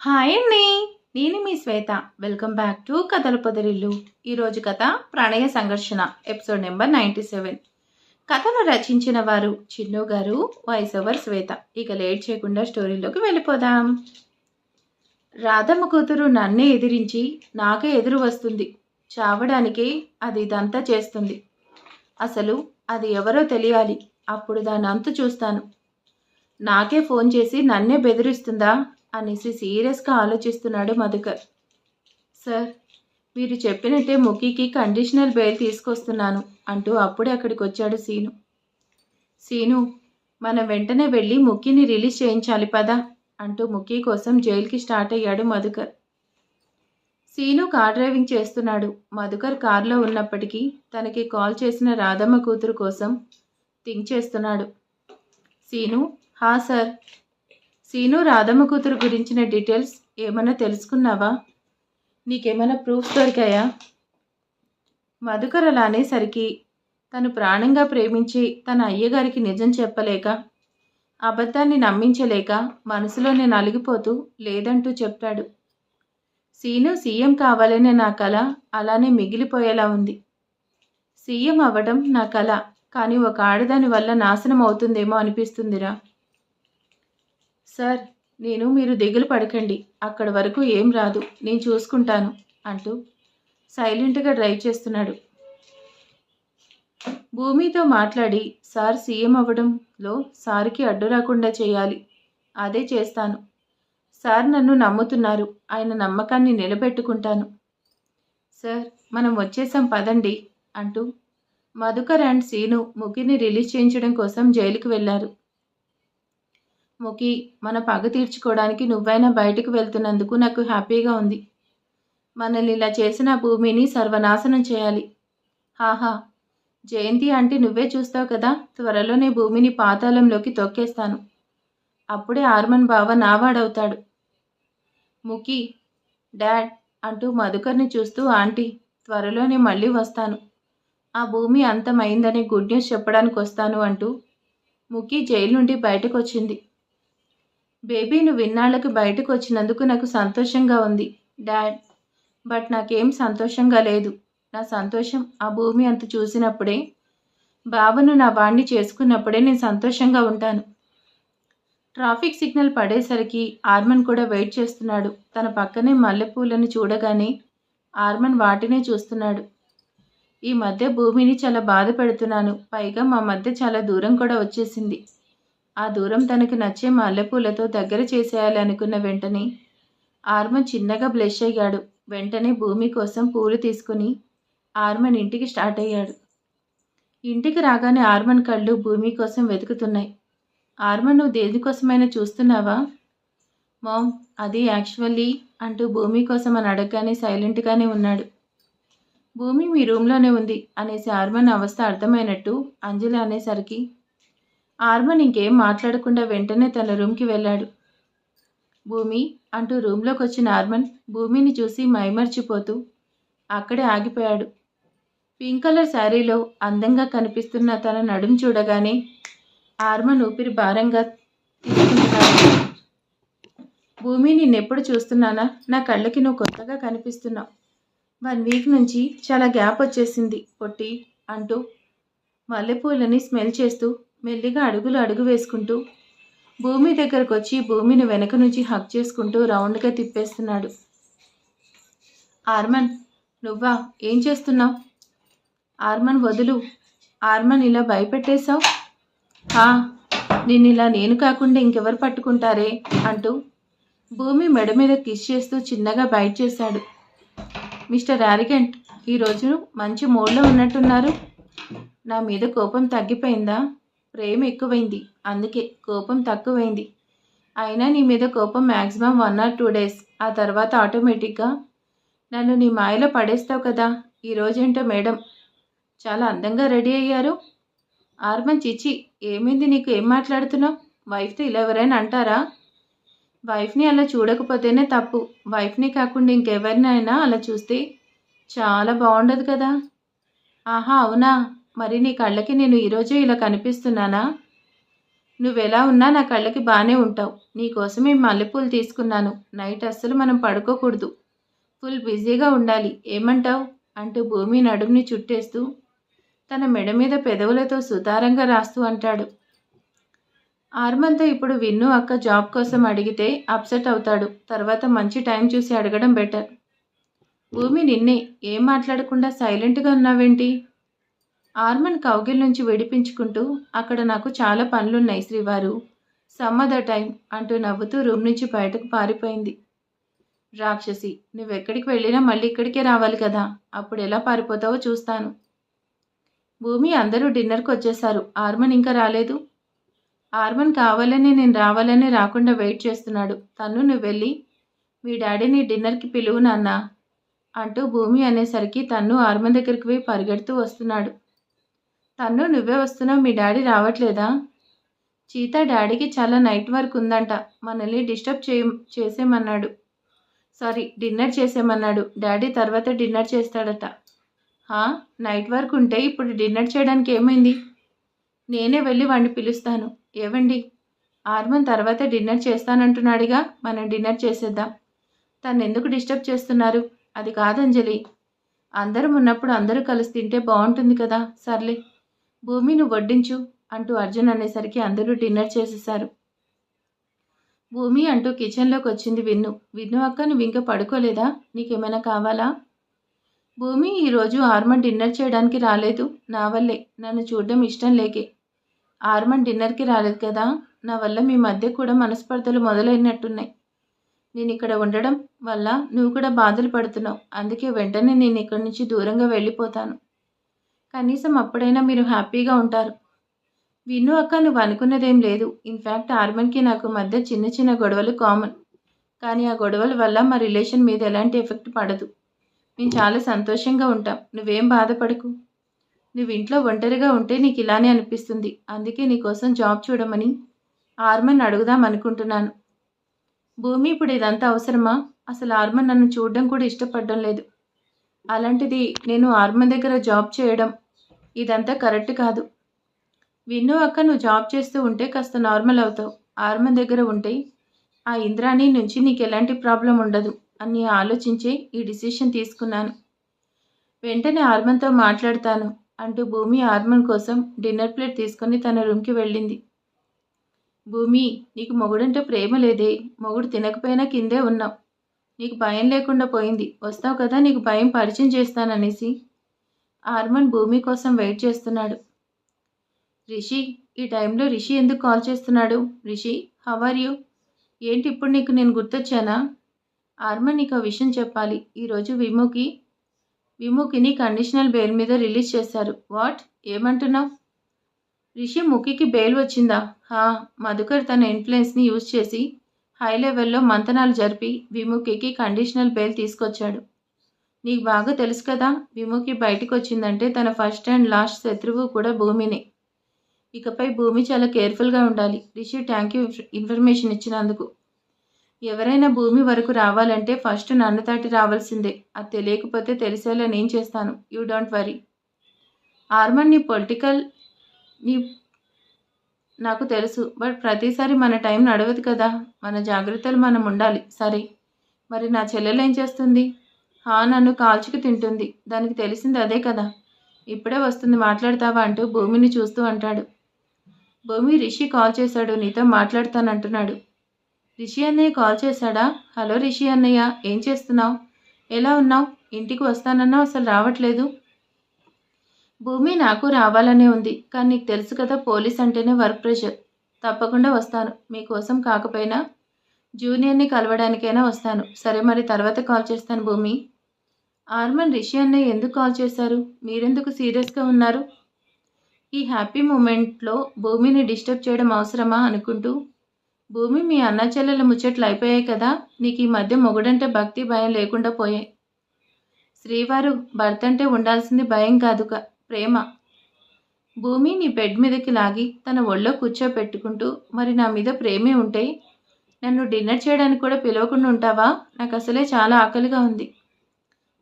Hi అండి. నేను మీ శ్వేత. Welcome back to కథల పొదరిల్లు. ఈరోజు కథ ప్రణయ సంఘర్షణ ఎపిసోడ్ నెంబర్ 97. కథను రచించిన వారు చిన్ను గారు, వాయిస్ ఓవర్ శ్వేత. ఇక లేట్ చేయకుండా స్టోరీలోకి వెళ్ళిపోదాం. రాధమ్మ కూతురు నన్నే ఎదిరించి నాకే ఎదురు వస్తుంది. చావడానికి అది ఇదంతా చేస్తుంది. అసలు అది ఎవరో తెలియాలి. అప్పుడు దాని అంతు చూస్తాను. నాకే ఫోన్ చేసి నన్నే బెదిరిస్తుందా అనేసి సీరియస్గా ఆలోచిస్తున్నాడు మధుకర్. సార్, మీరు చెప్పినట్టే ముఖీకి కండిషనల్ బెయిల్ తీసుకొస్తున్నాను అంటూ అప్పుడే అక్కడికి వచ్చాడు సీను. సీను, మనం వెంటనే వెళ్ళి ముఖీని రిలీజ్ చేయించాలి పదా అంటూ ముఖీ కోసం జైలుకి స్టార్ట్ అయ్యాడు మధుకర్. సీను కార్ డ్రైవింగ్ చేస్తున్నాడు. మధుకర్ కార్లో ఉన్నప్పటికీ తనకి కాల్ చేసిన రాధమ్మ కూతురు కోసం థింక్ చేస్తున్నాడు. సీను, హా సార్. సీను, రాధమ్మ కూతురు గురించిన డీటెయిల్స్ ఏమైనా తెలుసుకున్నావా? నీకేమైనా ప్రూఫ్స్ దొరికాయా? మధుకర్ అలా అనేసరికి తను ప్రాణంగా ప్రేమించి తన అయ్యగారికి నిజం చెప్పలేక, అబద్ధాన్ని నమ్మించలేక మనసులోనే నలిగిపోతూ లేదంటూ చెప్పాడు. సీను, సీఎం కావాలనే నా కల అలానే మిగిలిపోయేలా ఉంది. సీఎం అవ్వడం నా కల, కానీ ఒక ఆడదాని వల్ల నాశనం అవుతుందేమో అనిపిస్తుందిరా. సార్, మీరు దిగులు పడకండి. అక్కడి వరకు ఏం రాదు, నేను చూసుకుంటాను అంటూ సైలెంట్గా డ్రైవ్ చేస్తున్నాడు. భూమితో మాట్లాడి సార్ సీఎం అవ్వడంలో సార్కి అడ్డు రాకుండా చేయాలి. అదే చేస్తాను. సార్ నన్ను నమ్ముతున్నారు. ఆయన నమ్మకాన్ని నిలబెట్టుకుంటాను. సార్, మనం వచ్చేసాం పదండి అంటూ మధుకర్ అండ్ సీను ముఖిని రిలీజ్ చేయించడం కోసం జైలుకి వెళ్లారు. ముఖి, మన పగ తీర్చుకోవడానికి నువ్వైనా బయటకు వెళ్తున్నందుకు నాకు హ్యాపీగా ఉంది. మనల్ని ఇలా చేసిన భూమిని సర్వనాశనం చేయాలి. హాహా, జయంతి అంటే నువ్వే చూస్తావు కదా, త్వరలోనే భూమిని పాతాళంలోకి తొక్కేస్తాను. అప్పుడే ఆర్మన్ బావ నావాడవుతాడు. ముఖి, డాడ్ అంటూ మధుకర్ని చూస్తూ ఆంటీ, త్వరలోనే మళ్ళీ వస్తాను. ఆ భూమి అంతమైందని గుడ్ న్యూస్ చెప్పడానికి వస్తాను అంటూ ముఖి జైలు నుండి బయటకు వచ్చింది. బేబీ, నువ్వు ఇన్నాళ్లకు బయటకు వచ్చినందుకు నాకు సంతోషంగా ఉంది డాడ్. బట్ నాకేం సంతోషంగా లేదు. నా సంతోషం ఆ భూమి అంత చూసినప్పుడే, బావను నా వాణ్ణి చేసుకున్నప్పుడే నేను సంతోషంగా ఉంటాను. ట్రాఫిక్ సిగ్నల్ పడేసరికి ఆర్మన్ కూడా వెయిట్ చేస్తున్నాడు. తన పక్కనే మల్లెపూలను చూడగానే ఆర్మన్ వాటినే చూస్తున్నాడు. ఈ మధ్య భూమిని చాలా బాధ పెడుతున్నాను. పైగా మా మధ్య చాలా దూరం కూడా వచ్చేసింది. ఆ దూరం తనకు నచ్చే మల్లెపూలతో దగ్గర చేసేయాలి అనుకున్న వెంటనే ఆర్మన్ చిన్నగా బ్లష్ అయ్యాడు. వెంటనే భూమి కోసం పూలు తీసుకుని ఆర్మన్ ఇంటికి స్టార్ట్ అయ్యాడు. ఇంటికి రాగానే ఆర్మన్ కళ్ళు భూమి కోసం వెతుకుతున్నాయి. ఆర్మన్, నువ్వు దేనికోసమైనా చూస్తున్నావా? మామ్, అది యాక్చువల్లీ అంటూ భూమి కోసం అని అడగగానే సైలెంట్గానే ఉన్నాడు. భూమి మీ రూమ్లోనే ఉంది అనేసి ఆర్మన్ అవస్థ అర్థమైనట్టు అంజలి అనేసరికి ఆర్మన్ ఇంకేం మాట్లాడకుండా వెంటనే తన రూమ్కి వెళ్ళాడు. భూమి అంటూ రూమ్లోకి వచ్చిన ఆర్మన్ భూమిని చూసి మైమర్చిపోతూ అక్కడే ఆగిపోయాడు. పింక్ కలర్ శారీలో అందంగా కనిపిస్తున్న తన నడుం చూడగానే ఆర్మన్ ఊపిరి భారంగా తీసుకుంటున్నాడు. భూమి, నిన్నెప్పుడు చూస్తున్నానా? నా కళ్ళకి నువ్వు కొత్తగా కనిపిస్తున్నావు. 1 వీక్ నుంచి చాలా గ్యాప్ వచ్చేసింది పొట్టి అంటూ మల్లెపూలని స్మెల్ చేస్తూ మెల్లిగా అడుగు వేసుకుంటూ భూమి దగ్గరకు వచ్చి భూమిని వెనక నుంచి హక్ చేసుకుంటూ రౌండ్గా తిప్పేస్తున్నాడు. ఆర్మన్, నువ్వా? ఏం చేస్తున్నావు? ఆర్మన్, వదులు. ఆర్మన్, ఇలా భయపెట్టేశావు. నిన్నిలా నేను కాకుండా ఇంకెవరు పట్టుకుంటారే అంటూ భూమి మెడ మీద కిస్ చేస్తూ చిన్నగా బైట్ చేశాడు. మిస్టర్ యారిగెంట్, ఈరోజు మంచి మూడ్లో ఉన్నట్టున్నారు. నా మీద కోపం తగ్గిపోయిందా? ప్రేమ ఎక్కువైంది, అందుకే కోపం తక్కువైంది. అయినా నీ మీద కోపం మ్యాక్సిమం 1 or 2 days. ఆ తర్వాత ఆటోమేటిక్గా నన్ను నీ మాయలో పడేస్తావు కదా. ఈరోజేంటో మేడం చాలా అందంగా రెడీ అయ్యారు. ఆర్మన్, చిచి, ఏమైంది నీకు? ఏం మాట్లాడుతున్నావు? వైఫ్తో ఇలా ఎవరైనా అంటారా? వైఫ్ని అలా చూడకపోతేనే తప్పు. వైఫ్ని కాకుండా ఇంకెవరినైనా అలా చూస్తే చాలా బాగుండదు కదా. ఆహా, అవునా? మరి నీ కళ్ళకి నేను ఈరోజే ఇలా కనిపిస్తున్నానా? నువ్వెలా ఉన్నా నా కళ్ళకి బాగానే ఉంటావు. నీకోసమే మల్లెపూలు తీసుకున్నాను. నైట్ అస్సలు మనం పడుకోకూడదు. ఫుల్ బిజీగా ఉండాలి. ఏమంటావ్? అంటూ భూమి నడుముని చుట్టేస్తూ తన మెడ మీద పెదవులతో సుతారంగా రాస్తూ అంటాడు. ఆర్మన్తో ఇప్పుడు విన్ను అక్క జాబ్ కోసం అడిగితే అప్సెట్ అవుతాడు. తర్వాత మంచి టైం చూసి అడగడం బెటర్. భూమి నిన్నే ఏం మాట్లాడకుండా సైలెంట్గా ఉన్నావేంటి? ఆర్మన్ కౌగిల్ నుంచి విడిపించుకుంటూ అక్కడ నాకు చాలా పనులున్నాయి శ్రీవారు. సమ్ అదర్ టైం అంటూ నవ్వుతూ రూమ్ నుంచి బయటకు పారిపోయింది. రాక్షసి, నువ్వెక్కడికి వెళ్ళినా మళ్ళీ ఇక్కడికే రావాలి కదా. అప్పుడు ఎలా పారిపోతావో చూస్తాను. భూమి అందరూ డిన్నర్కి వచ్చేశారు. ఆర్మన్ ఇంకా రాలేదు. ఆర్మన్ కావాలని నేను రావాలని రాకుండా వెయిట్ చేస్తున్నాడు. తను నువ్వు వెళ్ళి మీ డాడీని డిన్నర్కి పిలువు నాన్న అంటూ భూమి అనేసరికి తను ఆర్మన్ దగ్గరికి పోయి పరిగెడుతూ వస్తున్నాడు. తను నువ్వే వస్తున్నావు, మీ డాడీ రావట్లేదా? చీతా డాడీకి చాలా నైట్ వర్క్ ఉందంట. మనల్ని డిస్టర్బ్ చేసేమన్నాడు. సారీ, డిన్నర్ చేసేమన్నాడు. డాడీ తర్వాత డిన్నర్ చేస్తాడట. నైట్ వర్క్ ఉంటే ఇప్పుడు డిన్నర్ చేయడానికి ఏమైంది? నేనే వెళ్ళి వాడిని పిలుస్తాను. ఏవండి, ఆర్మన్ తర్వాత డిన్నర్ చేస్తానంటున్నాడుగా, మనం డిన్నర్ చేసేద్దాం. తను ఎందుకు డిస్టర్బ్ చేస్తున్నారు? అది కాదంజలి, అందరం ఉన్నప్పుడు అందరూ కలిసి తింటే బాగుంటుంది కదా. సర్లే భూమి, నువ్వు వడ్డించు అంటూ అర్జున్ అనేసరికి అందరూ డిన్నర్ చేసేశారు. భూమి అంటూ కిచెన్లోకి వచ్చింది విన్ను. విన్ను అక్క, నువ్వు ఇంకా పడుకోలేదా? నీకేమైనా కావాలా? భూమి, ఈరోజు ఆర్మన్ డిన్నర్ చేయడానికి రాలేదు. నా వల్లే. నన్ను చూడడం ఇష్టం లేకే. ఆర్మన్ డిన్నర్కి రాలేదు కదా, నా వల్ల మీ మధ్య కూడా మనస్పర్ధలు మొదలైనట్టున్నాయి. నేను ఇక్కడ ఉండడం వల్ల నువ్వు కూడా బాధలు పడుతున్నావు. అందుకే వెంటనే నేను ఇక్కడి నుంచి దూరంగా వెళ్ళిపోతాను. కనీసం అప్పుడైనా మీరు హ్యాపీగా ఉంటారు. విన్ను అక్క, నువ్వు అనుకున్నదేం లేదు. ఇన్ఫ్యాక్ట్ ఆర్మన్కి నాకు మధ్య చిన్న చిన్న గొడవలు కామన్. కానీ ఆ గొడవల వల్ల మా రిలేషన్ మీద ఎలాంటి ఎఫెక్ట్ పడదు. మేము చాలా సంతోషంగా ఉంటాం. నువ్వేం బాధపడకు. నువ్వు ఇంట్లో ఒంటరిగా ఉంటే నీకు ఇలానే అనిపిస్తుంది. అందుకే నీకోసం జాబ్ చూడమని ఆర్మన్ అడుగుదాం అనుకుంటున్నాను. భూమి, ఇప్పుడు ఇదంతా అవసరమా? అసలు ఆర్మన్ నన్ను చూడడం కూడా ఇష్టపడడం లేదు. అలాంటిది నేను ఆర్మన్ దగ్గర జాబ్ చేయడం, ఇదంతా కరెక్ట్ కాదు. విన్ను అక్క, నువ్వు జాబ్ చేస్తూ ఉంటే కాస్త నార్మల్ అవుతావు. ఆర్మన్ దగ్గర ఉంటే ఆ ఇంద్రాణి నుంచి నీకు ఎలాంటి ప్రాబ్లం ఉండదు అని ఆలోచించే ఈ డిసిషన్ తీసుకున్నాను. వెంటనే ఆర్మన్తో మాట్లాడతాను అంటూ భూమి ఆర్మన్ కోసం డిన్నర్ ప్లేట్ తీసుకొని తన రూమ్కి వెళ్ళింది. భూమి, నీకు మొగుడంటే ప్రేమ లేదే. మొగుడు తినకపోయినా కిందే ఉన్నావు. నీకు భయం లేకుండా పోయింది. వస్తావు కదా, నీకు భయం పరిచయం చేస్తాననేసి ఆర్మన్ భూమి కోసం వెయిట్ చేస్తున్నాడు. రిషి, ఈ టైంలో రిషి ఎందుకు కాల్ చేస్తున్నాడు? Rishi, how are you? ఏంటి ఇప్పుడు నీకు నేను గుర్తొచ్చానా? ఆర్మన్ నీకు ఆ విషయం చెప్పాలి. ఈరోజు విముకిని కండిషనల్ బెయిల్ మీద రిలీజ్ చేశారు. వాట్? ఏమంటున్నావు? రిషి, ముఖికి బెయిల్ వచ్చిందా? మధుకర్ తన ఇన్ఫ్లుయెన్స్ని యూజ్ చేసి హై లెవెల్లో మంతనాలు జరిపి విముఖికి కండిషనల్ బెయిల్ తీసుకొచ్చాడు. నీకు బాగా తెలుసు కదా, విముఖి బయటకు వచ్చిందంటే తన ఫస్ట్ అండ్ లాస్ట్ శత్రువు కూడా భూమినే. ఇకపై భూమి చాలా కేర్ఫుల్గా ఉండాలి. రిషి, థ్యాంక్ యూ ఇన్ఫర్మేషన్ ఇచ్చినందుకు. ఎవరైనా భూమి వరకు రావాలంటే ఫస్ట్ నన్ను దాటి రావాల్సిందే. అది తెలియకపోతే తెలిసేలా నేను చేస్తాను. You don't worry. ఆర్మన్, నీ నాకు తెలుసు, బట్ ప్రతిసారి మన టైం నడవదు కదా. మన జాగ్రత్తలు మనం ఉండాలి. సరే, మరి నా చెల్లెలు ఏం చేస్తుంది? నన్ను కాల్చుకు తింటుంది. దానికి తెలిసింది అదే కదా. ఇప్పుడే వస్తుంది, మాట్లాడతావా అంటూ భూమిని చూస్తూ అంటాడు. భూమి, రిషి కాల్ చేశాడు, నీతో మాట్లాడతానంటున్నాడు. రిషి అన్నయ్య కాల్ చేశాడా? హలో రిషి అన్నయ్య, ఏం చేస్తున్నావు? ఎలా ఉన్నావు? ఇంటికి వస్తానన్నావు, అసలు రావట్లేదు. భూమి, నాకు రావాలనే ఉంది, కానీ నీకు తెలుసు కదా, పోలీస్ అంటేనే వర్క్ ప్రెషర్. తప్పకుండా వస్తాను. మీకోసం కాకపోయినా జూనియర్ని కలవడానికైనా వస్తాను. సరే, మరి తర్వాత కాల్ చేస్తాను భూమి. ఆర్మన్, రిషి అన్నయ్య ఎందుకు కాల్ చేశారు? మీరెందుకు సీరియస్గా ఉన్నారు? ఈ హ్యాపీ మూమెంట్లో భూమిని డిస్టర్బ్ చేయడం అవసరమా అనుకుంటూ, భూమి, మీ అన్న చెల్లెల ముచ్చట్లు అయిపోయాయి కదా. నీకు ఈ మధ్య మొగుడంటే భక్తి భయం లేకుండా పోయాయి. శ్రీవారు, భర్త అంటే ఉండాల్సింది భయం కాదుక, ప్రేమ. భూమి నీ బెడ్ మీదకి లాగి తన ఒళ్ళో కూర్చోపెట్టుకుంటూ, మరి నా మీద ప్రేమే ఉంటే నన్ను డిన్నర్ చేయడానికి కూడా పిలవకుండా ఉంటావా? నాకు అసలే చాలా ఆకలిగా ఉంది.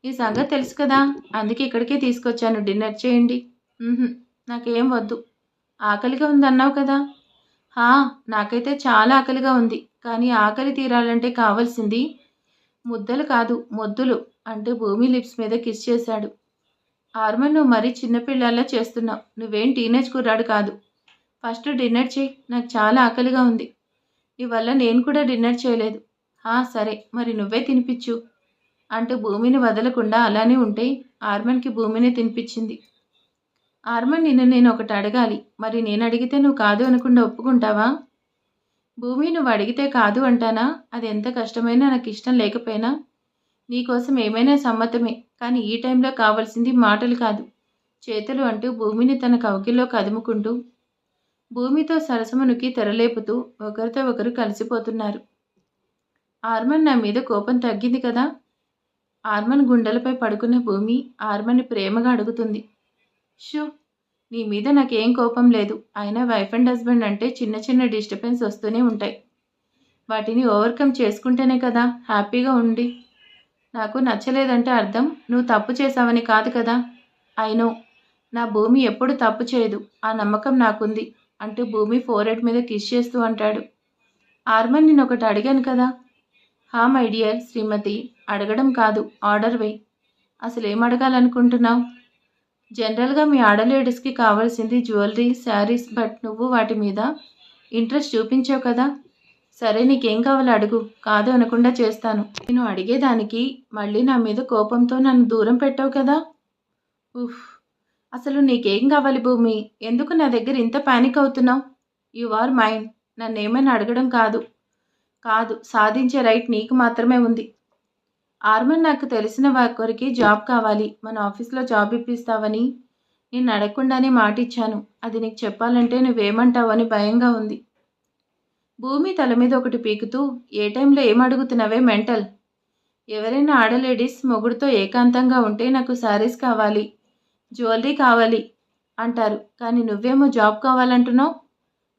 ఈ సంగతి తెలుసు కదా, అందుకే ఇక్కడికే తీసుకొచ్చాను. డిన్నర్ చేయండి. నాకేం వద్దు. ఆకలిగా ఉందన్నావు కదా. హా, నాకైతే చాలా ఆకలిగా ఉంది. కానీ ఆకలి తీరాలంటే కావాల్సింది ముద్దలు కాదు, మొద్దులు అంటూ భూమి లిప్స్ మీద కిస్ చేశాడు. ఆర్మన్, నువ్వు మరీ చిన్నపిల్లల్లా చేస్తున్నావు. నువ్వేం టీనేజ్ కుర్రాడు కాదు. ఫస్ట్ డిన్నర్ చెయ్యి. నాకు చాలా ఆకలిగా ఉంది. నీ వల్ల నేను కూడా డిన్నర్ చేయలేదు. సరే, మరి నువ్వే తినిపించు అంటూ భూమిని వదలకుండా అలానే ఉంటే ఆర్మన్కి భూమిని తినిపించింది. ఆర్మన్, నేను ఒకటి అడగాలి. మరి నేను అడిగితే నువ్వు కాదు అనకుండా ఒప్పుకుంటావా? భూమి, నువ్వు అడిగితే కాదు అంటానా? అది ఎంత కష్టమైనా నాకు ఇష్టం లేకపోయినా నీకోసం ఏమైనా సమ్మతమే. కానీ ఈ టైంలో కావాల్సింది మాటలు కాదు, చేతులు అంటూ భూమిని తన కౌగిల్లో కదుముకుంటూ భూమితో సరసమునికి తెరలేపుతూ ఒకరితో ఒకరు కలిసిపోతున్నారు. ఆర్మన్, నా మీద కోపం తగ్గింది కదా? ఆర్మన్ గుండెలపై పడుకున్న భూమి ఆర్మన్ని ప్రేమగా అడుగుతుంది. షూ, నీ మీద నాకేం కోపం లేదు. అయినా వైఫ్ అండ్ హస్బెండ్ అంటే చిన్న చిన్న డిస్టర్బెన్స్ వస్తూనే ఉంటాయి. వాటిని ఓవర్కమ్ చేసుకుంటేనే కదా హ్యాపీగా ఉండి. నాకు నచ్చలేదంటే అర్థం నువ్వు తప్పు చేశావని కాదు కదా? అయినో నా భూమి ఎప్పుడు తప్పు చేయదు, ఆ నమ్మకం నాకుంది అంటూ భూమి ఫోరెడ్ మీద కిస్ చేస్తూ అంటాడు. ఆర్మన్, నేను ఒకటి అడిగాను కదా? మై డియర్ శ్రీమతి, అడగడం కాదు, ఆర్డర్ వేయి. అసలు ఏం అడగాలనుకుంటున్నావు? జనరల్గా మీ ఆడలేడీస్కి కావాల్సింది జ్యువెలరీ, శారీస్. బట్ నువ్వు వాటి మీద ఇంట్రెస్ట్ చూపించావు కదా? సరే, నీకేం కావాలో అడుగు. కాదు అనకుండా చేస్తాను. నేను అడిగేదానికి మళ్ళీ నా మీద కోపంతో నన్ను దూరం పెట్టావు కదా? ఉఫ్, అసలు నీకేం కావాలి భూమి? ఎందుకు నా దగ్గర ఇంత పానిక్ అవుతున్నావు? You are mind. నన్నేమైనా అడగడం కాదు, సాధించే రైట్ నీకు మాత్రమే ఉంది. ఆర్మన్, నాకు తెలిసిన ఒకరికి జాబ్ కావాలి. మన ఆఫీస్లో జాబ్ ఇప్పిస్తావని నేను అడగకుండానే మాట ఇచ్చాను. అది నీకు చెప్పాలంటే నువ్వేమంటావు అని భయంగా ఉంది. భూమి తల మీద ఒకటి పీకుతూ, ఏ టైంలో ఏం అడుగుతున్నావే మెంటల్? ఎవరైనా ఆడలేడీస్ మొగుడుతో ఏకాంతంగా ఉంటే నాకు శారీస్ కావాలి, జ్యువెలరీ కావాలి అంటారు. కానీ నువ్వేమో జాబ్ కావాలంటున్నావు.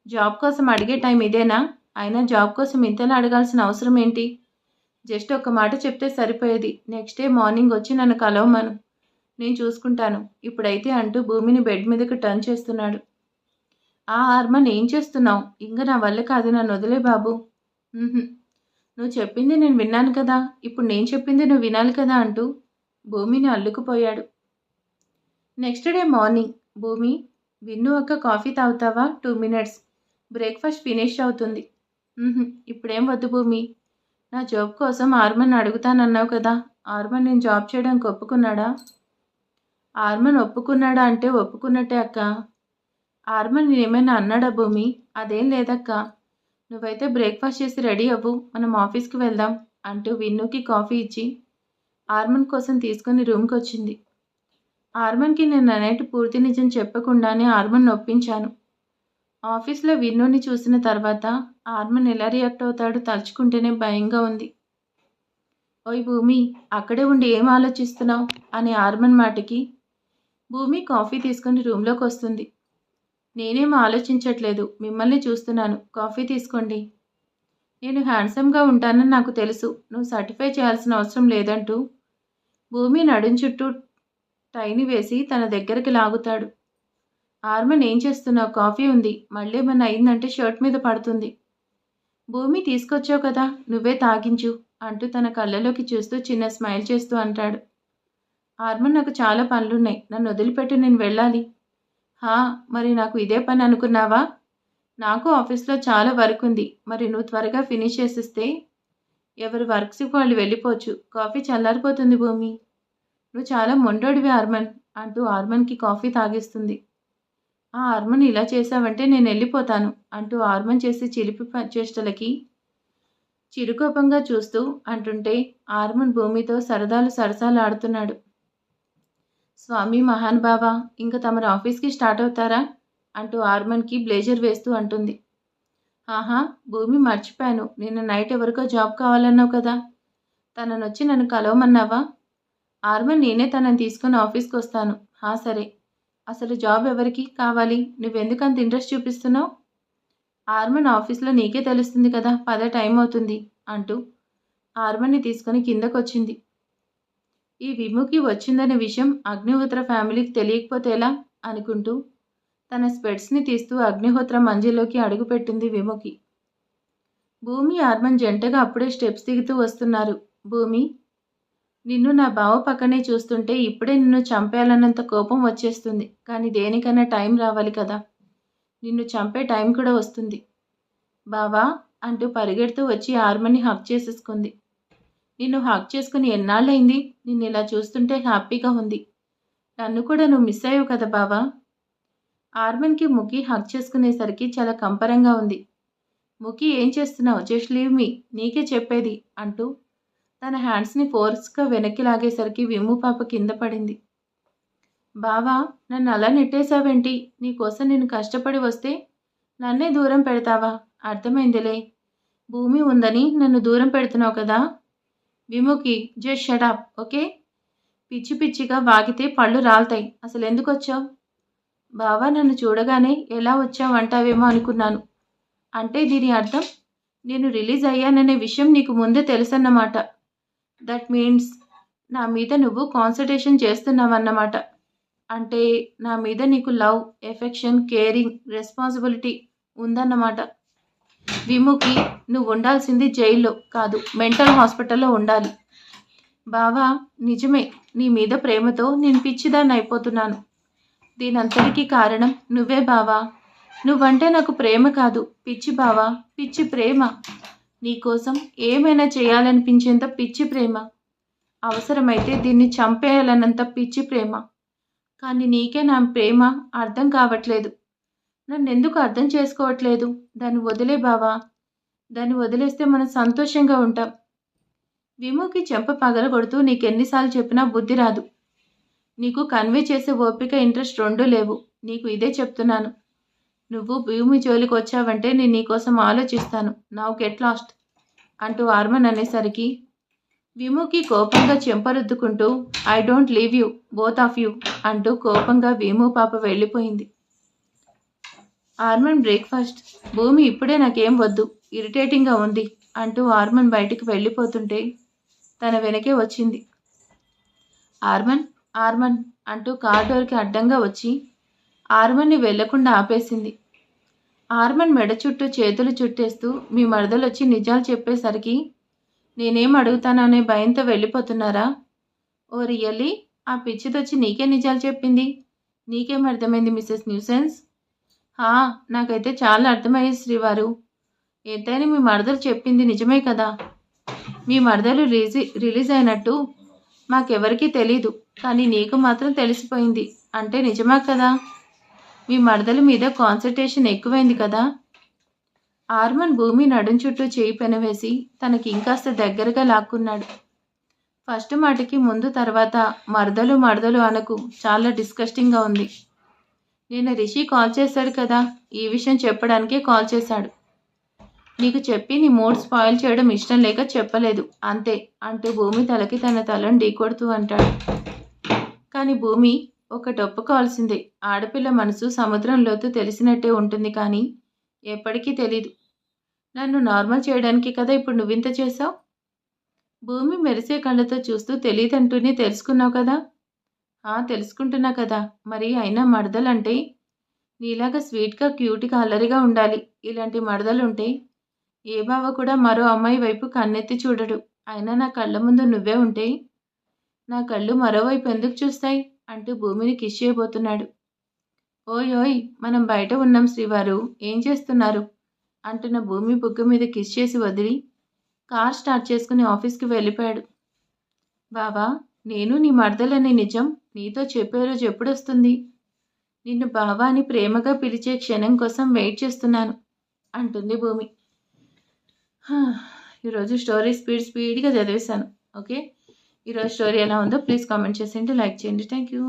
జాబ్ కోసం అడిగే టైం ఇదేనా? అయినా జాబ్ కోసం ఇంతలా అడగాల్సిన అవసరం ఏంటి? జస్ట్ ఒక మాట చెప్తే సరిపోయేది. నెక్స్ట్ డే మార్నింగ్ వచ్చి నన్ను కలవమను, నేను చూసుకుంటాను. ఇప్పుడైతే అంటూ భూమిని బెడ్ మీదకి టర్న్ చేస్తున్నాడు. ఆర్మన్, ఏం చేస్తున్నావు? ఇంకా నా వల్ల కాదు, నన్ను వదిలే బాబు. నువ్వు చెప్పింది నేను విన్నాను కదా, ఇప్పుడు నేను చెప్పింది నువ్వు వినాలి కదా అంటూ భూమిని అల్లుకుపోయాడు. నెక్స్ట్ డే మార్నింగ్, భూమి, విన్ను అక్క కాఫీ తాగుతావా? 2 minutes, బ్రేక్ఫాస్ట్ ఫినిష్ అవుతుంది. ఇప్పుడేం వద్దు భూమి. నా జాబ్ కోసం ఆర్మన్ అడుగుతానన్నావు కదా? ఆర్మన్ నేను జాబ్ చేయడానికి ఒప్పుకున్నాడా? ఆర్మన్ ఒప్పుకున్నాడా అంటే ఒప్పుకున్నట్టే అక్క. ఆర్మన్ నేనేమైనా అన్నాడా భూమి? అదేం లేదక్క. నువ్వైతే బ్రేక్ఫాస్ట్ చేసి రెడీ అవ్వు, మనం ఆఫీస్కి వెళ్దాం అంటూ విన్నుకి కాఫీ ఇచ్చి ఆర్మన్ కోసం తీసుకుని రూమ్కి వచ్చింది. ఆర్మన్కి నేను నైట్ పూర్తి నిజం చెప్పకుండానే ఆర్మన్ ఒప్పించాను. ఆఫీస్లో విన్నుని చూసిన తర్వాత ఆర్మన్ ఎలా రియాక్ట్ అవుతాడో తలుచుకుంటేనే భయంగా ఉంది. ఓయ్ భూమి, అక్కడే ఉండి ఏం ఆలోచిస్తున్నావు అనే ఆర్మన్ మాటకి భూమి కాఫీ తీసుకుని రూమ్లోకి వస్తుంది. నేనేం ఆలోచించట్లేదు, మిమ్మల్ని చూస్తున్నాను. కాఫీ తీసుకోండి. నేను హ్యాండ్సమ్గా ఉంటానని నాకు తెలుసు, నువ్వు సర్టిఫై చేయాల్సిన అవసరం లేదంటూ భూమి నడుం చుట్టూ టైని వేసి తన దగ్గరికి లాగుతాడు. ఆర్మన్, ఏం చేస్తున్నావు? కాఫీ ఉంది, మళ్ళీ ఏమన్నా అయిందంటే షర్ట్ మీద పడుతుంది. భూమి, తీసుకొచ్చావు కదా, నువ్వే తాగించు అంటూ తన కళ్ళలోకి చూస్తూ చిన్న స్మైల్ చేస్తూ అంటాడు. ఆర్మన్, నాకు చాలా పనులున్నాయి, నన్ను వదిలిపెట్టి నేను వెళ్ళాలి. మరి నాకు ఇదే పని అనుకున్నావా? నాకు ఆఫీస్లో చాలా వర్క్ ఉంది. మరి నువ్వు త్వరగా ఫినిష్ చేసిస్తే ఎవరి వర్క్స్కి వాళ్ళు వెళ్ళిపోవచ్చు. కాఫీ చల్లారిపోతుంది భూమి. నువ్వు చాలా మొండోడివి ఆర్మన్ అంటూ ఆర్మన్కి కాఫీ తాగిస్తుంది. ఆర్మన్, ఇలా చేశావంటే నేను వెళ్ళిపోతాను అంటూ ఆర్మన్ చేసే చిలిపి చేష్టలకి చిరుకోపంగా చూస్తూ అంటుంటే ఆర్మన్ భూమితో సరసాలు ఆడుతున్నాడు. స్వామి మహానుభావ, ఇంకా తమరు ఆఫీస్కి స్టార్ట్ అవుతారా అంటూ ఆర్మన్కి బ్లేజర్ వేస్తూ అంటుంది. భూమి, మర్చిపోయాను, నిన్న నైట్ ఎవరికో జాబ్ కావాలన్నావు కదా, తననొచ్చి నన్ను కలవమన్నావా? ఆర్మన్, నేనే తనని తీసుకొని ఆఫీస్కి వస్తాను. సరే, అసలు జాబ్ ఎవరికి కావాలి? నువ్వెందుకు అంత ఇంట్రెస్ట్ చూపిస్తున్నావు? ఆర్మన్, ఆఫీస్లో నీకే తెలుస్తుంది కదా, పద, టైం అవుతుంది అంటూ ఆర్మన్ని తీసుకొని కిందకొచ్చింది. ఈ విముకి వచ్చిందనే విషయం అగ్నిహోత్ర ఫ్యామిలీకి తెలియకపోతే ఎలా అనుకుంటూ తన స్పెట్స్ని తీస్తూ అగ్నిహోత్ర మంజిలోకి అడుగుపెట్టింది విముకి. భూమి ఆర్మన్ జంటగా అప్పుడే స్టెప్స్ దిగుతూ వస్తున్నారు. భూమి, నిన్ను నా బావ పక్కనే చూస్తుంటే ఇప్పుడే నిన్ను చంపేయాలన్నంత కోపం వచ్చేస్తుంది. కానీ దేనికైనా టైం రావాలి కదా. నిన్ను చంపే టైం కూడా వస్తుంది. బావా అంటూ పరిగెడుతూ వచ్చి ఆర్మన్ని హక్ చేసేసుకుంది. నిన్ను హక్ చేసుకుని ఎన్నాళ్ళైంది? నిన్ను ఇలా చూస్తుంటే హ్యాపీగా ఉంది. నన్ను కూడా నువ్వు మిస్ అయ్యావు కదా బావా. ఆర్మన్కి ముకి హక్ చేసుకునేసరికి చాలా కంపరంగా ఉంది. ముకి, ఏం చేస్తున్నావు? జస్ట్ లీవ్ మీ, నీకే చెప్పేది అంటూ తన హ్యాండ్స్ని ఫోర్స్గా వెనక్కి లాగేసరికి విమ్ము పాప కింద పడింది. బావా, నన్ను అలా నెట్టేశావేంటి? నీకోసం నేను కష్టపడి వస్తే నన్నే దూరం పెడతావా? అర్థమైందిలే, భూమి ఉందని నన్ను దూరం పెడుతున్నావు కదా. విముకి, జస్ట్ షట్ అప్, ఓకే? పిచ్చి పిచ్చిగా వాగితే పళ్ళు రాలుతాయి. అసలు ఎందుకు వచ్చావు? బావా, నన్ను చూడగానే ఎలా వచ్చావు అంటావేమో అనుకున్నాను. అంటే దీని అర్థం నేను రిలీజ్ అయ్యాననే విషయం నీకు ముందే తెలుసన్నమాట. దట్ మీన్స్ నా మీద నువ్వు కాన్సన్ట్రేషన్ చేస్తున్నావన్నమాట. అంటే నా మీద నీకు లవ్, ఎఫెక్షన్, కేరింగ్, రెస్పాన్సిబిలిటీ ఉందన్నమాట. విముకి, నువ్వు ఉండాల్సింది జైల్లో కాదు, మెంటల్ హాస్పిటల్లో ఉండాలి. బావా, నిజమే, నీ మీద ప్రేమతో నేను పిచ్చిదాన్ని అయిపోతున్నాను. దీనంతటికీ కారణం నువ్వే బావా. నువ్వంటే నాకు ప్రేమ కాదు, పిచ్చి బావా, పిచ్చి ప్రేమ. నీకోసం ఏమైనా చేయాలనిపించేంత పిచ్చి ప్రేమ. అవసరమైతే దీన్ని చంపేయాలన్నంత పిచ్చి ప్రేమ. కానీ నీకే నా ప్రేమ అర్థం కావట్లేదు. నన్నెందుకు అర్థం చేసుకోవట్లేదు? దాన్ని వదిలే బావా. దాన్ని వదిలేస్తే మనం సంతోషంగా ఉంటాం. విముకి చెంప పగలగొడుతూ, నీకెన్నిసార్లు చెప్పినా బుద్ధి రాదు. నీకు కన్వే చేసే ఓపిక, ఇంట్రెస్ట్ రెండూ లేవు. నీకు ఇదే చెప్తున్నాను. నువ్వు భూమి జోలికి వచ్చావంటే నేను నీకోసం ఆలోచిస్తాను. నౌ గెట్ లాస్ట్ అంటూ ఆర్మన్ అనేసరికి విముకి కోపంగా చెంపరుద్దుకుంటూ, I don't leave you, both of you అంటూ కోపంగా విము పాప వెళ్ళిపోయింది. ఆర్మన్ బ్రేక్ఫాస్ట్. భూమి, ఇప్పుడే నాకేం వద్దు, ఇరిటేటింగ్గా ఉంది అంటూ ఆర్మన్ బయటికి వెళ్ళిపోతుంటే తన వెనకే వచ్చింది. ఆర్మన్, ఆర్మన్ అంటూ కార్ డోర్కి అడ్డంగా వచ్చి ఆర్మన్ని వెళ్లకుండా ఆపేసింది. ఆర్మన్ మెడ చుట్టూ చేతులు చుట్టేస్తూ, మీ మరదలొచ్చి నిజాలు చెప్పేసరికి నేనేం అడుగుతాననే భయంతో వెళ్ళిపోతున్నారా? ఓ రియల్లీ? ఆ పిచ్చిదొచ్చి నీకే నిజాలు చెప్పింది? నీకేం అర్థమైంది మిస్సెస్ న్యూసెన్స్? నాకైతే చాలా అర్థమయ్యేది శ్రీవారు. ఎంతైనా మీ మరదలు చెప్పింది నిజమే కదా. మీ మరదలు రిలీజ్ అయినట్టు మాకెవరికీ తెలీదు, కానీ నీకు మాత్రం తెలిసిపోయింది. అంటే నిజమా కదా? మీ మరదల మీద కాన్సన్ట్రేషన్ ఎక్కువైంది కదా. ఆర్మన్ భూమి నడుం చుట్టూ చేయి పెనవేసి తనకి ఇంకాస్త దగ్గరగా లాక్కున్నాడు. ఫస్ట్ మాటకి ముందు తర్వాత మరదలు మరదలు అనకు, చాలా డిస్కస్టింగ్గా ఉంది. నేను రిషి కాల్ చేశాడు కదా, ఈ విషయం చెప్పడానికే కాల్ చేశాడు. నీకు చెప్పి నీ మూడ్ స్పాయిల్ చేయడం ఇష్టం లేక చెప్పలేదు అంతే అంటూ భూమి తలకి తన తలను ఢీకొడుతూ అంటాడు. కానీ భూమి, ఒకటి ఒప్పుకోవాల్సిందే, ఆడపిల్ల మనసు సముద్రం లోతు తెలిసినట్టే ఉంటుంది, కానీ ఎప్పటికీ తెలీదు. నన్ను నార్మల్ చేయడానికి కదా ఇప్పుడు నువ్వింత చేశావు. భూమి మెరిసే కళ్ళతో చూస్తూ, తెలియదంటూనే తెలుసుకున్నావు కదా. తెలుసుకుంటున్నా కదా. మరి అయినా మరదలంటే నీలాగా స్వీట్గా, క్యూట్గా, అల్లరిగా ఉండాలి. ఇలాంటి మరదలుంటే ఏ బావ కూడా మరో అమ్మాయి వైపు కన్నెత్తి చూడడు. అయినా నా కళ్ళ ముందు నువ్వే ఉంటే నా కళ్ళు మరోవైపు ఎందుకు చూస్తాయి అంటూ భూమిని కిస్ చేయబోతున్నాడు. ఓయ్, మనం బయట ఉన్నాం శ్రీవారు, ఏం చేస్తున్నారు అంటున్న భూమి బుగ్గ మీద కిస్ చేసి వదిలి కార్ స్టార్ట్ చేసుకుని ఆఫీస్కి వెళ్ళిపోయాడు. బావా, నేను నీ మరదలనే నిజం నీతో చెప్పే రోజు ఎప్పుడొస్తుంది? నిన్ను బావా అని ప్రేమగా పిలిచే క్షణం కోసం వెయిట్ చేస్తున్నాను అంటుంది భూమి. ఈరోజు స్టోరీ స్పీడ్గా చదివేశాను. ఓకే, ఈరోజు స్టోరీ ఎలా ఉందో ప్లీజ్ కామెంట్ చేసేయండి, లైక్ చేయండి. Thank you.